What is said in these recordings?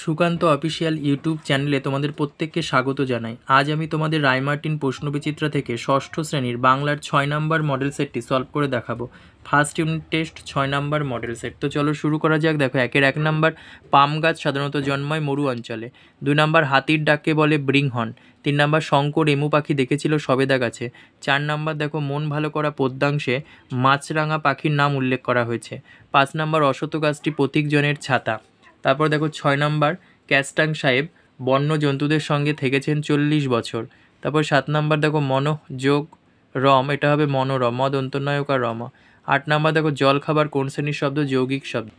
Sukanta official YouTube চ্যানেলে তোমাদের প্রত্যেককে স্বাগত জানাই। আজ আমি তোমাদের রায়মার্টিন প্রশ্নবিচিত্রা থেকে ষষ্ঠ শ্রেণীর বাংলার 6 নম্বর মডেল সেটটি সলভ করে দেখাবো। ফার্স্ট ইউনিট টেস্ট 6 নম্বর মডেল সেট। তো চলো শুরু করা যাক। দেখো, 1 নম্বর, পাম গাছ সাধারণত জন্মায় মরু অঞ্চলে। 2 নম্বর, হাতির ডাককে বলে ব্রিংহর্ন। 3 নম্বর, শঙ্কর এমু পাখি দেখেছিল সবেদা গাছে। 4 নম্বর, দেখো, মন ভালো করা পদ্যাংশে মাছরাঙা পাখির নাম উল্লেখ করা হয়েছে। 5 নম্বর, অশ্বত্থ গাছটি প্রতীকজনের ছাতা। তারপর দেখো 6 নম্বর, ক্যাস্টাং সাহেব বন্য জন্তুদের সঙ্গে থেকেছেন 40 বছর। তারপর 7 নম্বর, দেখো, মন যোগ রম, এটা হবে মনোরম, মদ অন্তর্নায়ক আর রমা। 8 নম্বর, দেখো, জল খাবার কোন শ্রেণীর শব্দ? যৌগিক শব্দ।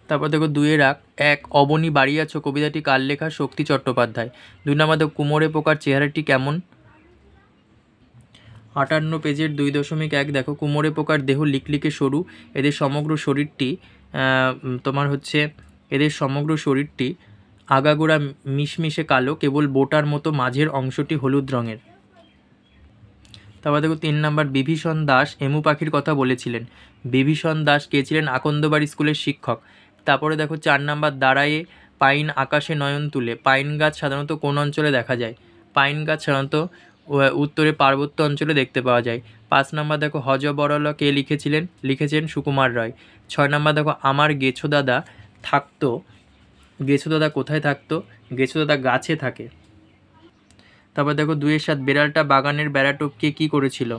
তারপর দেখো 2-1 অবনী বাড়িয়াছো কবিতাটি কার লেখা? শক্তি চট্টোপাধ্যায়। 2 নম্বর, দেখো, কুমোরে পোকার চেহারাটি কেমন? 58 পেজের 2.1 দেখো, কুমোরে পোকার দেহ লিকলিকে সরু, এদের সমগ্র শরীরটি আগাগোড়া মিশমিশে কালো, কেবল বোটার মতো মাঝের অংশটি হলুদ রঙের। তারপর দেখো 3 নম্বর, বিভীষণ দাস এমু পাখির কথা বলেছিলেন। বিভীষণ দাস কে ছিলেন? আকন্দবাড়ি স্কুলের শিক্ষক। তারপরে দেখো 4 নম্বর, দাঁড়ায়ে পাইন আকাশে নয়ন তুলে। পাইন গাছ সাধারণত কোন অঞ্চলে দেখা যায়? পাইন গাছ সাধারণত উত্তরে পার্বত্য অঞ্চলে দেখতে পাওয়া যায়। 5 নম্বর, দেখো, হযবরল কে লিখেছেন সুকুমার রায়। 6 নম্বর, দেখো, আমার গেছো দাদা থাকতো। গেছো দাদা কোথায় থাকতো? গেছো দাদা গাছে থাকে। তারপর দেখো 2-7 বেড়ালটা বাগানের বেড়া টপকিয়ে কী করেছিল?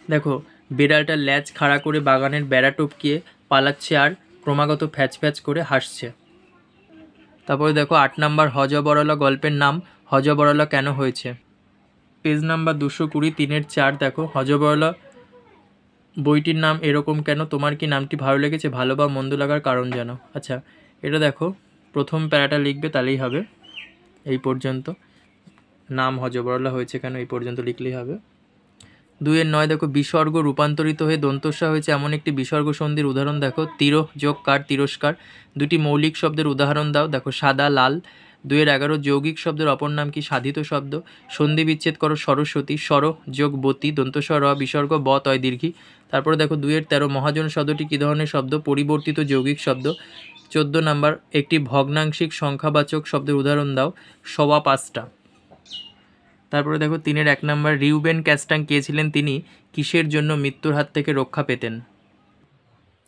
দেখো, বেড়ালটা ল্যাজ খাড়া করে বাগানের বেড়া টপকিয়ে পালাচ্ছে আর ক্রমাগত ফ্যাচ ফ্যাচ করে হাসছে। তারপরে দেখো 8 নম্বর, হযবরলা গল্পের নাম হযবরলা কেন হয়েছে? পেজ নাম্বার 220, 3-4 দেখো, হযবরলা বইটির নাম এরকম কেন? তোমার কি নামটি ভালো লেগেছে? ভালো বা মন্দ লাগার কারণ জানো। আচ্ছা, এটা দেখো, প্রথম প্যারাটা লিখবে, তাহলেই হবে। এই পর্যন্ত নাম হযবরলা হয়েছে কেন, এই পর্যন্ত লিখলেই হবে। 2-9 দেখো, বিসর্গ রূপান্তরিত হয়ে দন্তস্ব হয়েছে এমন একটি বিসর্গ সন্ধির উদাহরণ দেখো। তিরহ যোগ কার? তিরস্কার। 2টি মৌলিক শব্দের উদাহরণ দাও। দেখো, সাদা লাল। 2-11 যৌগিক শব্দের অপর নাম কি? সাধিত শব্দ। সন্ধি বিচ্ছেদ করো। সরস্বতী, সর যোগ বতী, দন্তস্ব র বিসর্গ ব তয় দীর্ঘী। তারপরে দেখো 2-13 মহাজন শব্দটি কী ধরনের শব্দ? পরিবর্তিত যৌগিক শব্দ। 14 নম্বর, একটি ভগ্নাংশিক সংখ্যাবাচক শব্দের উদাহরণ দাও। 5.25টা। তারপরে দেখো 3-1 নম্বর, রিউবেন ক্যাস্টাং কে ছিলেন? তিনি কিসের জন্য মৃত্যুর হাত থেকে রক্ষা পেতেন?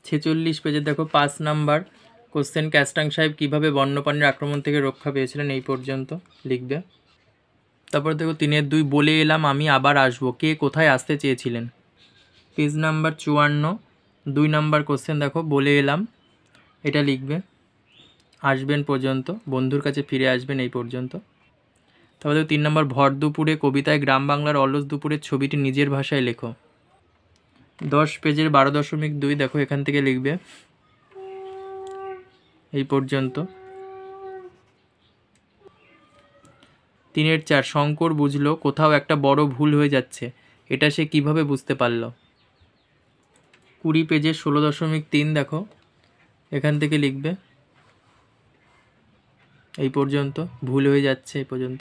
46 পেজে দেখো 5 নম্বর কোশ্চেন, ক্যাস্টাং সাহেব কীভাবে বন্যপ্রাণীর আক্রমণ থেকে রক্ষা পেয়েছিলেন? এই পর্যন্ত লিখবে। তারপর দেখো 3-2 বলে এলাম আমি আবার আসবো, কে কোথায় আসতে চেয়েছিলেন? পেজ নাম্বার 54, 2 নম্বর কোশ্চেন দেখো, বলে এলাম, এটা লিখবে। আসবেন পর্যন্ত, বন্ধুর কাছে ফিরে আসবেন, এই পর্যন্ত। তারপরে 3 নম্বর, ভর দুপুরে কবিতায় গ্রাম বাংলার অলস দুপুরের ছবিটি নিজের ভাষায় লেখো। 10 পেজের 12.2 দেখো, এখান থেকে লিখবে, এই পর্যন্ত। 3-4 শঙ্কর বুঝলো কোথাও একটা বড় ভুল হয়ে যাচ্ছে, এটা সে কিভাবে বুঝতে পারল? 20 পেজের 16.3 দেখো, এখান থেকে লিখবে, এই পর্যন্ত। ভুল হয়ে যাচ্ছে, এই পর্যন্ত।